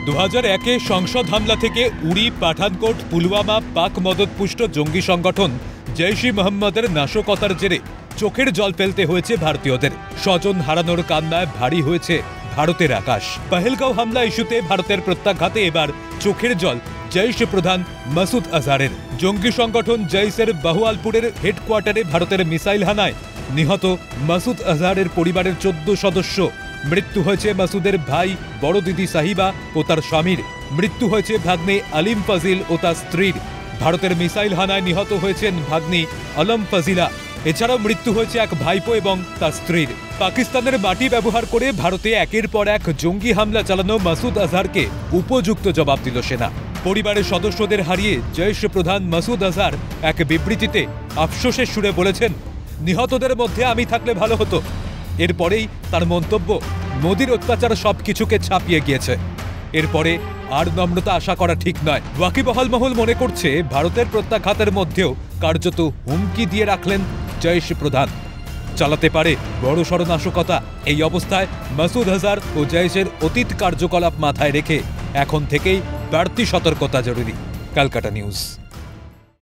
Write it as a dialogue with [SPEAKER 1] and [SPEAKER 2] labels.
[SPEAKER 1] 2001-এ সংসদ হামলা থেকে উড়ি, পাঠানকোট, পুলওয়ামা পাক মদতপুষ্ট জঙ্গি সংগঠন জৈশ-ই-মোহাম্মদের নাশকতার জেরে চোখের জল ফেলতে হয়েছে ভারতীয়দের। স্বজন হারানোর কান্নায় ভারী হয়েছে ভারতের আকাশ। পহেলগাঁও হামলা ইস্যুতে ভারতের প্রত্যাঘাতে এবার চোখের জল জৈশ প্রধান মাসুদ আজহারের। জঙ্গি সংগঠন জৈশের বাহুয়ালপুরের হেডকোয়ার্টারে ভারতের মিসাইল হানায় নিহত মাসুদ আজহারের পরিবারের 14 সদস্য। মৃত্যু হয়েছে মাসুদের ভাই বড় দিদি সাহিবা ও তার স্বামীর। মৃত্যু হয়েছে ভাগ্নে আলিম ফাজিল ও তার স্ত্রীর। ভারতের মিসাইল হানায় নিহত হয়েছেন ভাগ্নি আলম ফাজিলা। এছাড়াও মৃত্যু হয়েছে এক ভাইপো এবং তার স্ত্রীর। পাকিস্তানের মাটি ব্যবহার করে ভারতে একের পর এক জঙ্গি হামলা চালানো মাসুদ আজহারকে উপযুক্ত জবাব দিল সেনা। পরিবারের সদস্যদের হারিয়ে জৈশ প্রধান মাসুদ আজহার এক বিবৃতিতে আফসোসের সুরে বলেছেন, নিহতদের মধ্যে আমি থাকলে ভালো হতো। এরপরেই তার মন্তব্য, মোদির অত্যাচার সবকিছুকে ছাপিয়ে গিয়েছে। এরপরে আর নম্রতা আশা করা ঠিক নয়। ওয়াকিবহাল মহল মনে করছে ভারতের প্রত্যাঘাতের মধ্যেও কার্যত হুমকি দিয়ে রাখলেন জৈশ প্রধান। চালাতে পারে বড়সড় নাশকতা। এই অবস্থায় মাসুদ আজহার ও জৈশের অতীত কার্যকলাপ মাথায় রেখে এখন থেকেই বাড়তি সতর্কতা জরুরি। ক্যালকাটা নিউজ।